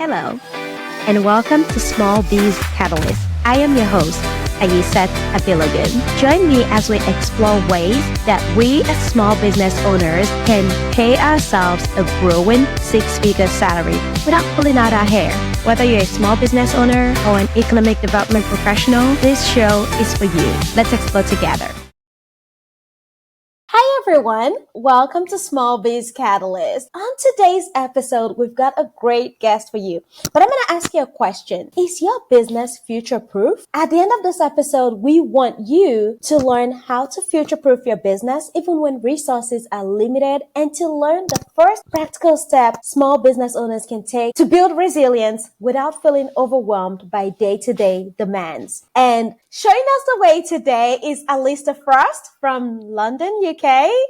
Hello, and welcome to Small Biz Catalyst. I am your host, Ayisat Abilogun. Join me as we explore ways that we as small business owners can pay ourselves a growing six-figure salary without pulling out our hair. Whether you're a small business owner or an economic development professional, this show is for you. Let's explore together. Hi everyone, welcome to Small Biz Catalyst. On today's episode, we've got a great guest for you. But I'm going to ask you a question. Is your business future-proof? At the end of this episode, we want you to learn how to future-proof your business even when resources are limited, and to learn the first practical step small business owners can take to build resilience without feeling overwhelmed by day-to-day demands. And showing us the way today is Allister Frost from London, UK,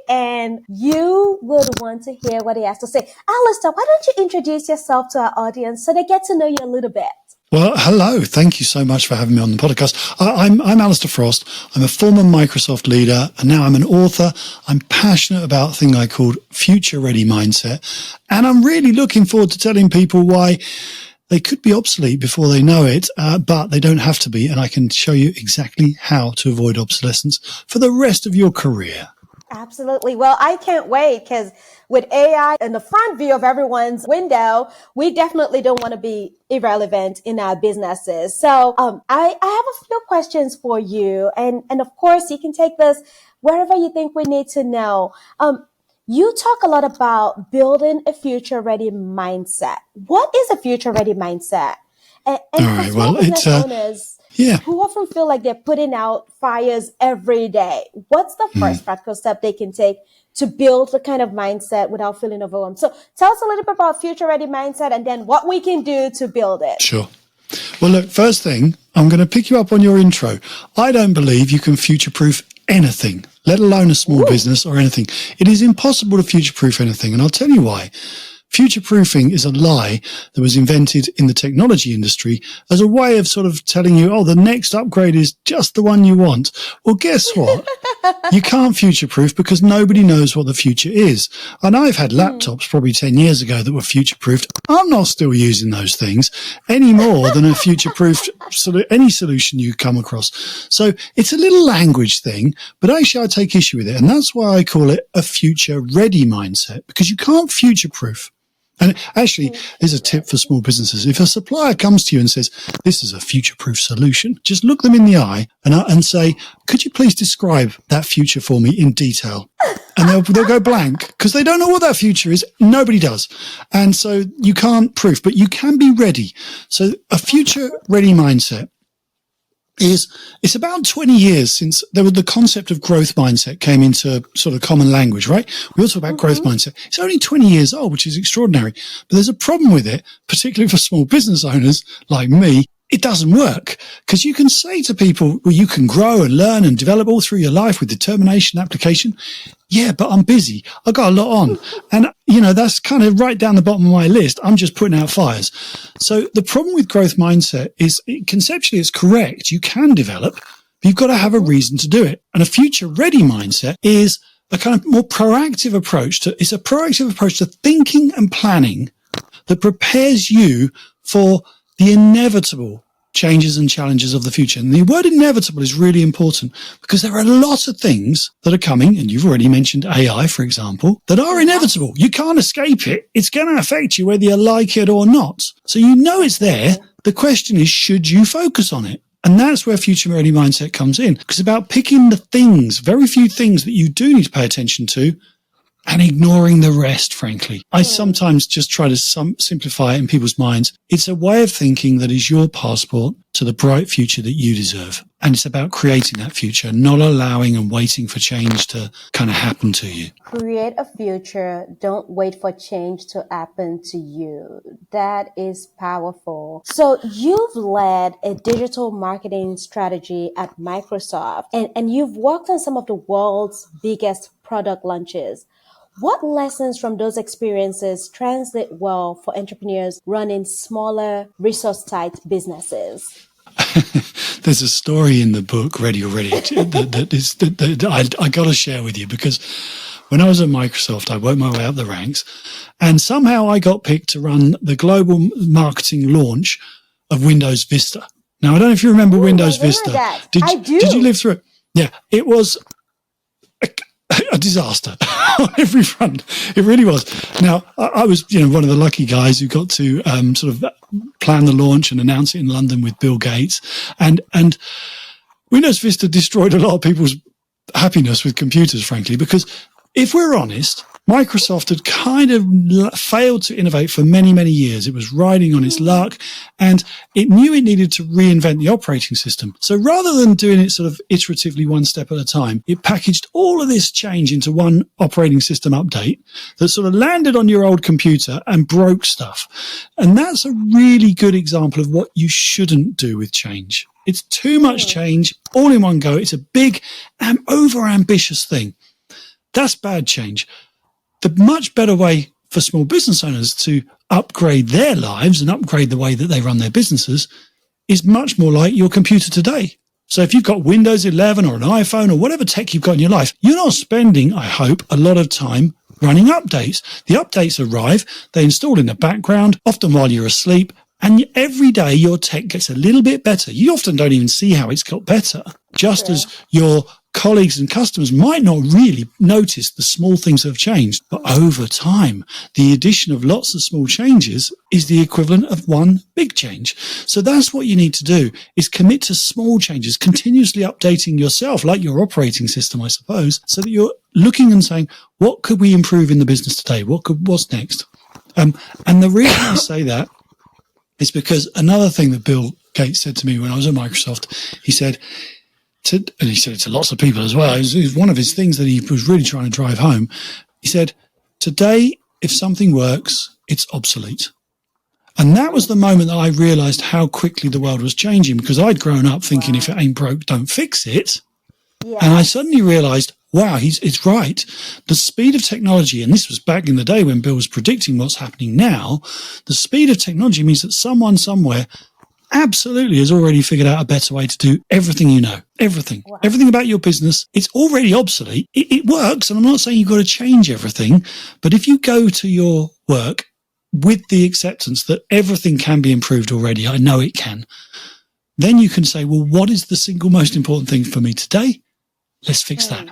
and you would want to hear what he has to say. Allister, why don't you introduce yourself to our audience so they get to know you a little bit? Well, hello. Thank you so much for having me on the podcast. I'm Allister Frost. I'm a former Microsoft leader, and now I'm an author. I'm passionate about a thing I call future-ready mindset, and I'm really looking forward to telling people why they could be obsolete before they know it, but they don't have to be, and I can show you exactly how to avoid obsolescence for the rest of your career. Absolutely. Well, I can't wait, because with AI in the front view of everyone's window, we definitely don't want to be irrelevant in our businesses. So I have a few questions for you. And of course, you can take this wherever you think we need to know. You talk a lot about building a future-ready mindset. What is a future-ready mindset? And all right, for small business owners, yeah, who often feel like they're putting out fires every day, what's the first practical step they can take to build the kind of mindset without feeling overwhelmed? So tell us a little bit about future-ready mindset and then what we can do to build it. Sure. Well, look, first thing, I'm going to pick you up on your intro. I don't believe you can future-proof anything, let alone a small business or anything. It is impossible to future-proof anything, and I'll tell you why. Future-proofing is a lie that was invented in the technology industry as a way of sort of telling you, oh, the next upgrade is just the one you want. Well, guess what? You can't future-proof because nobody knows what the future is. And I've had laptops probably 10 years ago that were future-proofed. I'm not still using those things any more than a future-proofed any solution you come across. So it's a little language thing, but actually I take issue with it. And that's why I call it a future-ready mindset, because you can't future-proof. And actually, there's a tip for small businesses. If a supplier comes to you and says, this is a future-proof solution, just look them in the eye and say, could you please describe that future for me in detail? And they'll go blank because they don't know what that future is. Nobody does. And so you can't proof, but you can be ready. So a future-ready mindset it's about 20 years since the concept of growth mindset came into sort of common language, right? We all talk about growth mindset. It's only 20 years old, which is extraordinary. But there's a problem with it, particularly for small business owners like me. It doesn't work because you can say to people, well, you can grow and learn and develop all through your life with determination, application. Yeah, but I'm busy. I got a lot on. And, that's kind of right down the bottom of my list. I'm just putting out fires. So the problem with growth mindset is conceptually it's correct. You can develop, but you've got to have a reason to do it. And a future ready mindset is a kind of more proactive approach to thinking and planning that prepares you for the inevitable changes and challenges of the future. And the word inevitable is really important because there are a lot of things that are coming, and you've already mentioned AI, for example, that are inevitable. You can't escape it. It's going to affect you whether you like it or not. So it's there. The question is, should you focus on it? And that's where future ready mindset comes in, because it's about picking the things, very few things that you do need to pay attention to, and ignoring the rest, frankly. I sometimes just try to simplify it in people's minds. It's a way of thinking that is your passport to the bright future that you deserve. And it's about creating that future, not allowing and waiting for change to kind of happen to you. Create a future. Don't wait for change to happen to you. That is powerful. So you've led a digital marketing strategy at Microsoft, and you've worked on some of the world's biggest product launches. What lessons from those experiences translate well for entrepreneurs running smaller, resource-tight businesses? There's a story in the book, Ready Already, that I got to share with you, because when I was at Microsoft, I worked my way up the ranks, and somehow I got picked to run the global marketing launch of Windows Vista. Now, I don't know if you remember Windows Vista. I do. Did you live through it? Yeah, it was a disaster on every front. It really was. Now, I was, one of the lucky guys who got to sort of plan the launch and announce it in London with Bill Gates. And Windows Vista destroyed a lot of people's happiness with computers, frankly, because if we're honest, Microsoft had kind of failed to innovate for many, many years. It was riding on its luck, and it knew it needed to reinvent the operating system. So rather than doing it sort of iteratively one step at a time, it packaged all of this change into one operating system update that sort of landed on your old computer and broke stuff. And that's a really good example of what you shouldn't do with change. It's too much change all in one go. It's a big and over-ambitious thing. That's bad change. The much better way for small business owners to upgrade their lives and upgrade the way that they run their businesses is much more like your computer today. So if you've got Windows 11 or an iPhone or whatever tech you've got in your life, you're not spending, I hope, a lot of time running updates. The updates arrive, they install in the background, often while you're asleep, and every day your tech gets a little bit better. You often don't even see how it's got better, just as your colleagues and customers might not really notice the small things that have changed. But over time, the addition of lots of small changes is the equivalent of one big change. So that's what you need to do, is commit to small changes, continuously updating yourself, like your operating system, I suppose, so that you're looking and saying, what could we improve in the business today? What's next? And the reason I say that is because another thing that Bill Gates said to me when I was at Microsoft, he said it to lots of people as well. It was one of his things that he was really trying to drive home. He said, today, if something works, it's obsolete. And that was the moment that I realized how quickly the world was changing, because I'd grown up thinking if it ain't broke, don't fix it. Yeah. And I suddenly realized, wow, it's right. The speed of technology, and this was back in the day when Bill was predicting what's happening now, the speed of technology means that someone somewhere absolutely has already figured out a better way to do everything you know. Everything. Wow. Everything about your business, it's already obsolete. It works, and I'm not saying you've got to change everything, but if you go to your work with the acceptance that everything can be improved already, I know it can, then you can say, well, what is the single most important thing for me today? Let's fix that.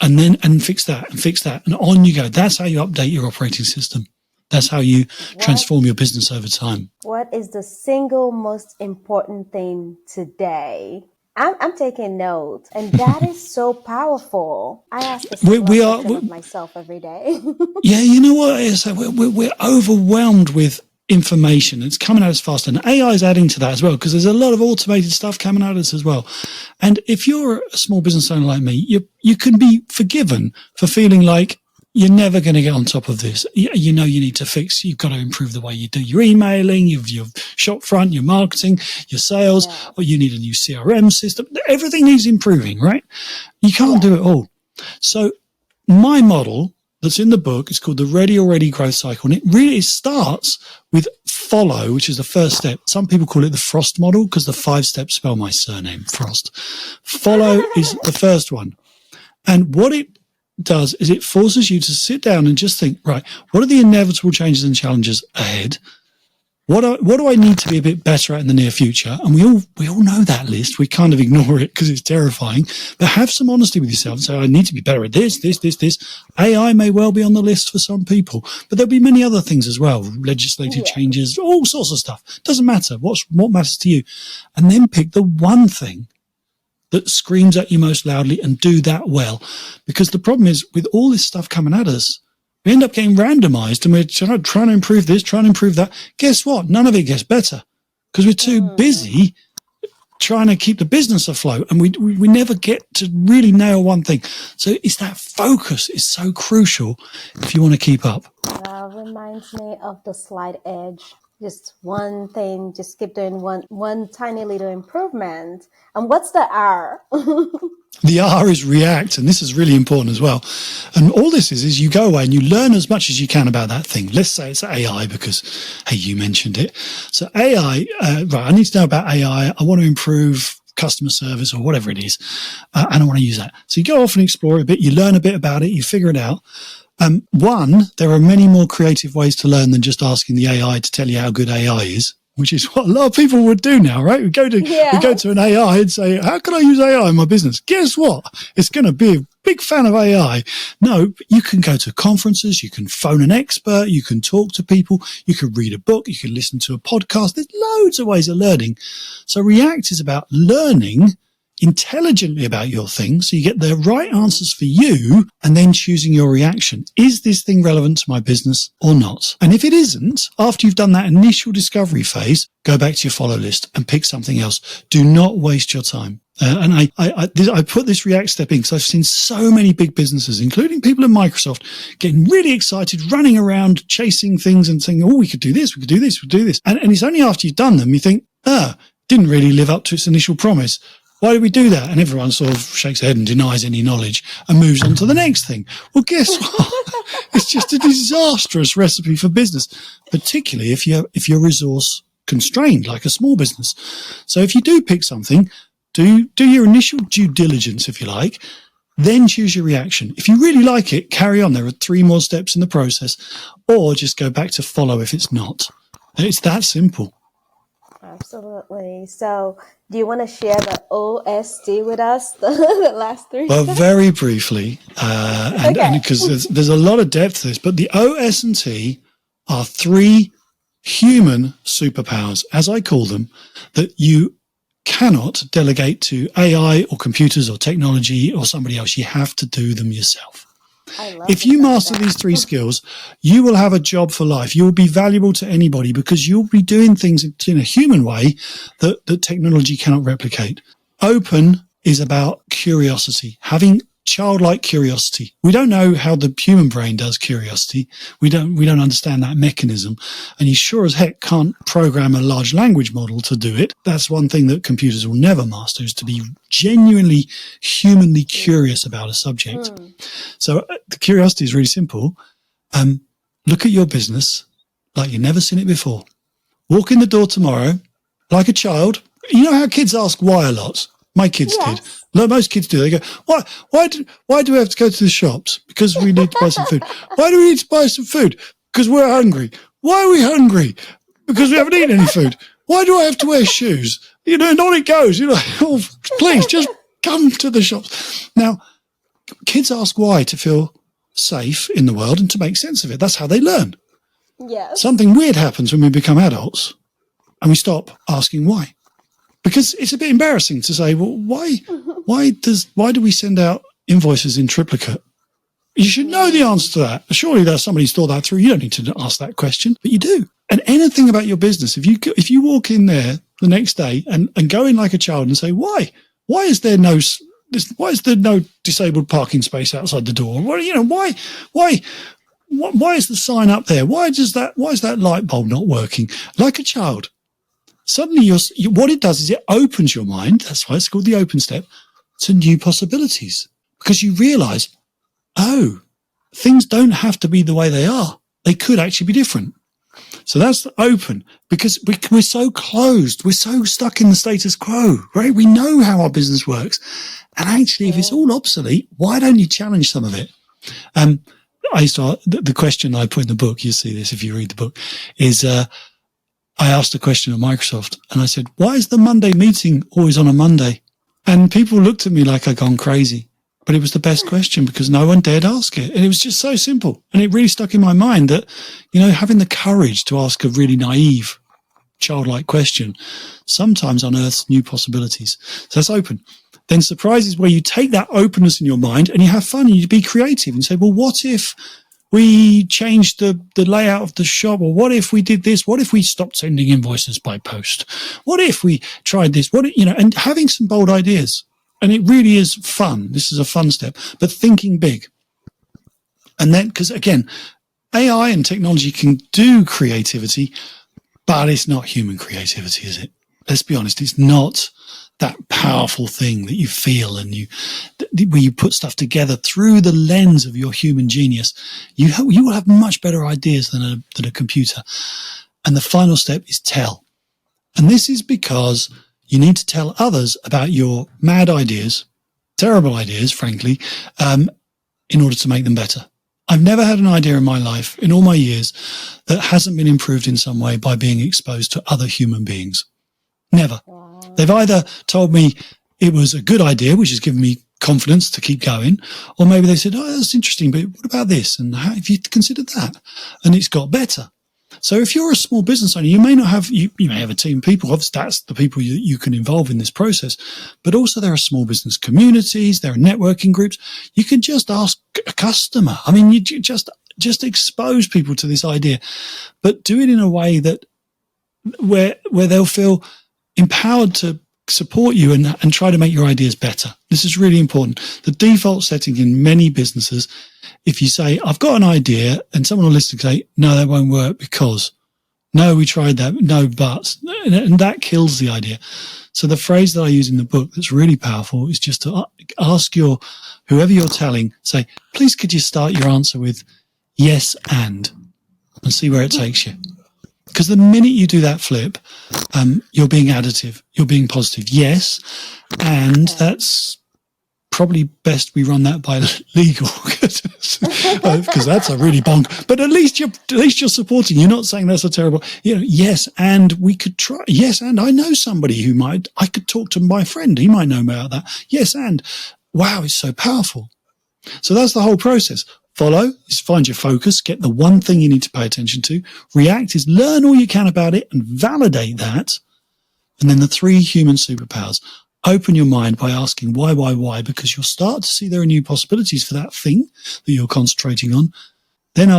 And fix that, and fix that. And on you go. That's how you update your operating system. That's how you transform your business over time. What is the single most important thing today? I'm taking notes, and that is so powerful. I ask this question of myself every day. Yeah, you know what? We're overwhelmed with information. It's coming at us fast, and AI is adding to that as well, because there's a lot of automated stuff coming at us as well. And if you're a small business owner like me, you can be forgiven for feeling like you're never going to get on top of this. You know you need to fix, you've got to improve the way you do your emailing, your shop front, your marketing, your sales, or you need a new CRM system. Everything needs improving, right? You can't do it all. So my model that's in the book is called the Ready Already Growth Cycle. And it really starts with follow, which is the first step. Some people call it the Frost model because the 5 steps spell my surname, Frost. Follow is the first one. And what it does is it forces you to sit down and just think, right, what are the inevitable changes and challenges ahead? What do I need to be a bit better at in the near future? And we all know that list. We kind of ignore it because it's terrifying. But have some honesty with yourself and say, I need to be better at this. AI may well be on the list for some people, but there'll be many other things as well. Legislative changes, all sorts of stuff. Doesn't matter. What matters to you? And then pick the one thing that screams at you most loudly and do that well. Because the problem is, with all this stuff coming at us, we end up getting randomized and we're trying to improve this, trying to improve that. Guess what? None of it gets better because we're too busy trying to keep the business afloat, and we never get to really nail one thing. So it's that focus is so crucial if you want to keep up. Reminds me of the slide edge. Just one thing, just keep doing one tiny little improvement. And what's the R? The R is react, and this is really important as well. And all this is you go away and you learn as much as you can about that thing. Let's say it's AI because, hey, you mentioned it. So AI, right, I need to know about AI. I want to improve customer service or whatever it is, and I want to use that. So you go off and explore a bit, you learn a bit about it, you figure it out. There are many more creative ways to learn than just asking the AI to tell you how good AI is, which is what a lot of people would do now, right? We go to an AI and say, how can I use AI in my business? Guess what? It's going to be a big fan of AI. No, you can go to conferences, you can phone an expert, you can talk to people, you can read a book, you can listen to a podcast. There's loads of ways of learning. So React is about learning intelligently about your thing, so you get the right answers for you, and then choosing your reaction. Is this thing relevant to my business or not? And if it isn't, after you've done that initial discovery phase, go back to your follow list and pick something else. Do not waste your time. And I put this React step in because I've seen so many big businesses, including people at Microsoft, getting really excited, running around, chasing things and saying, oh, we could do this, we could do this, we could do this. And it's only after you've done them, you think, didn't really live up to its initial promise. Why did we do that? And everyone sort of shakes their head and denies any knowledge and moves on to the next thing. Well, guess what? It's just a disastrous recipe for business, particularly if you're resource constrained, like a small business. So if you do pick something, do your initial due diligence, if you like, then choose your reaction. If you really like it, carry on. There are 3 more steps in the process, or just go back to follow if it's not. It's that simple. Absolutely. So do you want to share the OST with us, the last 3? Well, very briefly, and because there's a lot of depth to this, but the OS&T are 3 human superpowers, as I call them, that you cannot delegate to AI or computers or technology or somebody else. You have to do them yourself. If you master these 3 skills, you will have a job for life. You will be valuable to anybody because you'll be doing things in a human way that technology cannot replicate. Open is about curiosity, having childlike curiosity. We don't know how the human brain does curiosity. We don't understand that mechanism. And you sure as heck can't program a large language model to do it. That's one thing that computers will never master, is to be genuinely humanly curious about a subject. So the curiosity is really simple. Look at your business like you've never seen it before. Walk in the door tomorrow like a child. You know how kids ask why a lot? My kids did. Most kids do. They go, why do we have to go to the shops? Because we need to buy some food. Why do we need to buy some food? Because we're hungry. Why are we hungry? Because we haven't eaten any food. Why do I have to wear shoes? And on it goes. Oh, please, just come to the shops. Now, kids ask why to feel safe in the world and to make sense of it. That's how they learn. Yes. Something weird happens when we become adults and we stop asking why. Because it's a bit embarrassing to say, well, why do we send out invoices in triplicate? You should know the answer to that. Surely there's somebody's thought that through. You don't need to ask that question, but you do. And anything about your business, if you walk in there the next day and go in like a child and say, why is there no disabled parking space outside the door? Why is the sign up there? Why is that light bulb not working? Like a child. Suddenly, what it does is it opens your mind. That's why it's called the open step, to new possibilities. Because you realize, things don't have to be the way they are. They could actually be different. So that's the open, because we're so closed. We're so stuck in the status quo, right? We know how our business works. And actually, if it's all obsolete, why don't you challenge some of it? The question I put in the book, you see this if you read the book, is, I asked a question at Microsoft and I said, why is the Monday meeting always on a Monday? And people looked at me like I'd gone crazy. But it was the best question because no one dared ask it. And it was just so simple. And it really stuck in my mind that, having the courage to ask a really naive, childlike question sometimes unearths new possibilities. So that's open. Then surprises where you take that openness in your mind and you have fun and you be creative and say, well, what if we changed the layout of the shop? Or what if we did this? What if we stopped sending invoices by post? What if we tried this? And having some bold ideas. And it really is fun. This is a fun step, but thinking big. And then, because again, AI and technology can do creativity, but it's not human creativity, is it? Let's be honest. It's not that powerful thing that you feel and where you put stuff together through the lens of your human genius. You will have much better ideas than a computer. And the final step is tell. And this is because You need to tell others about your mad ideas, terrible ideas, frankly, in order to make them better. I've never had an idea in my life, in all my years, that hasn't been improved in some way by being exposed to other human beings. Never. Wow. They've either told me it was a good idea, which has given me confidence to keep going, or maybe they said, oh, that's interesting, but what about this? And how have you considered that? And it's got better. So if you're a small business owner, you may not have, you may have a team of people. Obviously, that's the people you can involve in this process. But also there are small business communities, there are networking groups. You can just ask a customer. I mean, you just expose people to this idea, but do it in a way that where they'll feel empowered to support you and try to make your ideas better. This is really important. The default setting in many businesses, if you say, I've got an idea, and someone will listen and say, no, that won't work because, no, we tried that, no, but, and that kills the idea. So the phrase that I use in the book that's really powerful is just to ask whoever you're telling, say, please could you start your answer with yes and see where it takes you. Because the minute you do that flip, you're being additive, you're being positive. Yes, and that's probably best we run that by legal, because that's a really bonk. But at least you're supporting. You're not saying that's a terrible. Yes, and we could try. Yes, and I know somebody who might. I could talk to my friend. He might know about that. Yes, and wow, it's so powerful. So that's the whole process. Follow is find your focus, get the one thing you need to pay attention to. React is learn all you can about it and validate that. And then the 3 human superpowers. Open your mind by asking why, because you'll start to see there are new possibilities for that thing that you're concentrating on. Then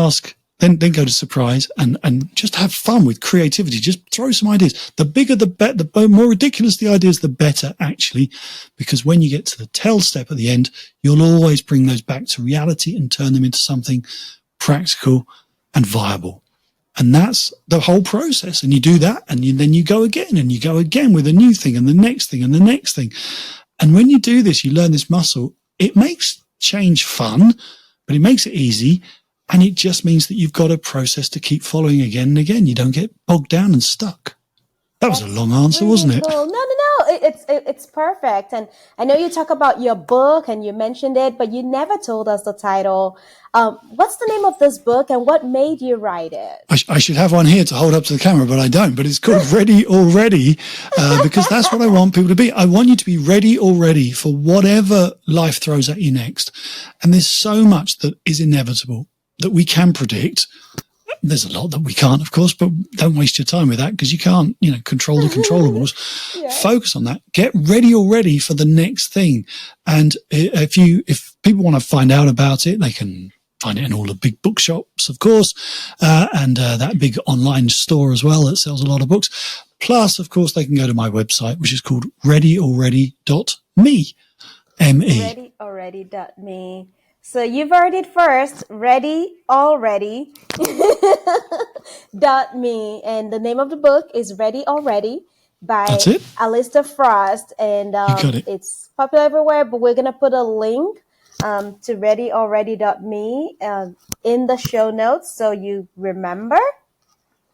then go to surprise and just have fun with creativity. Just throw some ideas. The bigger the better, the more ridiculous the ideas, the better actually, because when you get to the tell step at the end, you'll always bring those back to reality and turn them into something practical and viable. And that's the whole process. And you do that and then you go again and you go again with a new thing and the next thing and the next thing. And when you do this, you learn this muscle. It makes change fun, but it makes it easy. And it just means that you've got a process to keep following again and again. You don't get bogged down and stuck. That was a long answer, wasn't it? Cool. No. It's perfect. And I know you talk about your book and you mentioned it, but you never told us the title. What's the name of this book and what made you write it? I should have one here to hold up to the camera, but I don't. But it's called Ready Already because that's what I want people to be. I want you to be ready already for whatever life throws at you next. And there's so much that is inevitable that we can predict. There's a lot that we can't, of course, but don't waste your time with that because you can't, control the controllables. Yeah. Focus on that. Get ready already for the next thing. And if people want to find out about it, they can find it in all the big bookshops, of course, and that big online store as well that sells a lot of books. Plus, of course, they can go to my website, which is called readyalready.me. M-E. Readyalready.me. So you've heard it first, readyalready.me. And the name of the book is Ready Already by Allister Frost. And it's popular everywhere, but we're going to put a link to readyalready.me in the show notes so you remember.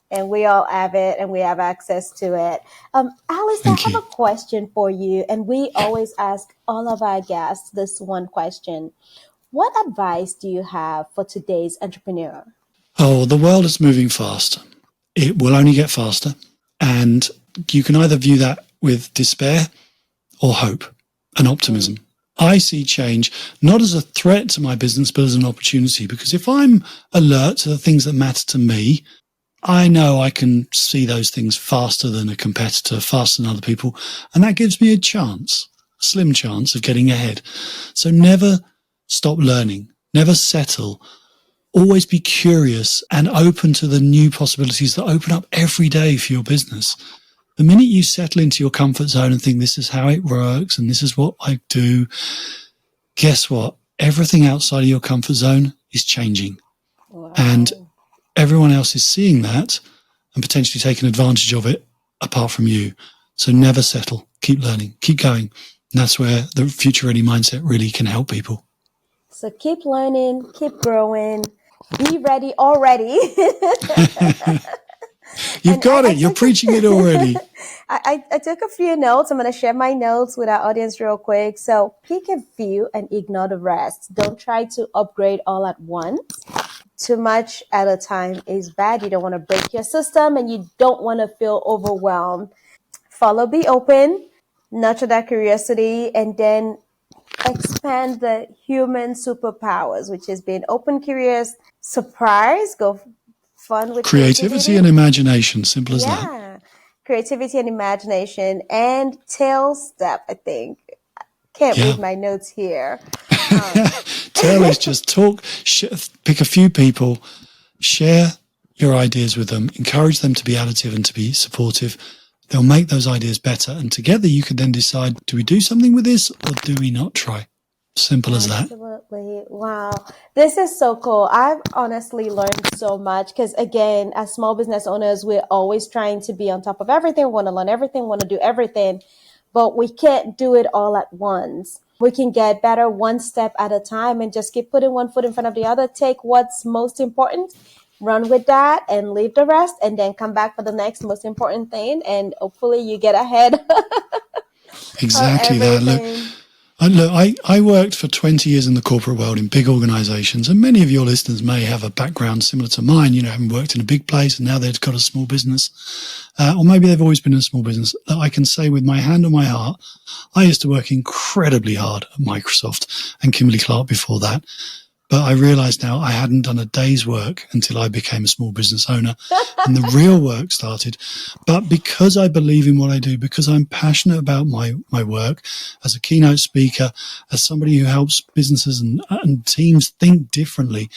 And we all have it and we have access to it. Alice, I have a question for you. And we always ask all of our guests this one question. What advice do you have for today's entrepreneur? Oh, the world is moving fast. It will only get faster. And you can either view that with despair or hope and optimism. I see change not as a threat to my business, but as an opportunity. Because if I'm alert to the things that matter to me, I know I can see those things faster than a competitor, faster than other people. And that gives me a slim chance of getting ahead. So never stop learning, never settle, always be curious and open to the new possibilities that open up every day for your business. The minute you settle into your comfort zone and think this is how it works and this is what I do, guess what? Everything outside of your comfort zone is changing. Wow. And everyone else is seeing that and potentially taking advantage of it apart from you. So never settle, keep learning, keep going. And that's where the future ready mindset really can help people. So keep learning, keep growing, be ready already. You've got it. You're preaching it already. I took a few notes. I'm going to share my notes with our audience real quick. So pick a few and ignore the rest. Don't try to upgrade all at once. Too much at a time is bad. You don't want to break your system and you don't want to feel overwhelmed. Follow, be open, nurture that curiosity, and then expand the human superpowers, which is being open, curious, surprise, go fun with Creativity and imagination, simple as that. Yeah, creativity and imagination, and tail step, I think. Can't read my notes here. Tail is just talk, pick a few people, share your ideas with them, encourage them to be additive and to be supportive. They'll make those ideas better. And together you could then decide, do we do something with this or do we not try? Simple as that. Absolutely. Wow. This is so cool. I've honestly learned so much because, again, as small business owners, we're always trying to be on top of everything, want to learn everything, want to do everything, but we can't do it all at once. We can get better one step at a time and just keep putting one foot in front of the other. Take what's most important, run with that and leave the rest, and then come back for the next most important thing. And hopefully you get ahead. Exactly that. Look, I worked for 20 years in the corporate world in big organizations, and many of your listeners may have a background similar to mine, having worked in a big place and now they've got a small business, or maybe they've always been in a small business. That I can say with my hand on my heart, I used to work incredibly hard at Microsoft and Kimberly-Clark before that. But I realized now I hadn't done a day's work until I became a small business owner and the real work started. But because I believe in what I do, because I'm passionate about my work as a keynote speaker, as somebody who helps businesses and teams think differently,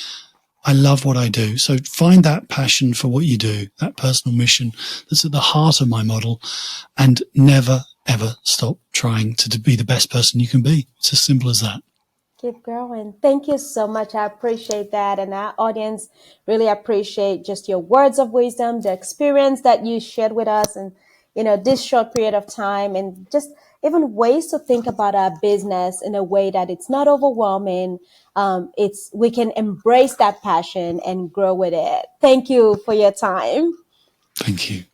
I love what I do. So find that passion for what you do, that personal mission that's at the heart of my model, and never, ever stop trying to be the best person you can be. It's as simple as that. Keep growing. Thank you so much. I appreciate that. And our audience really appreciate just your words of wisdom, the experience that you shared with us and, this short period of time, and just even ways to think about our business in a way that it's not overwhelming. We can embrace that passion and grow with it. Thank you for your time. Thank you.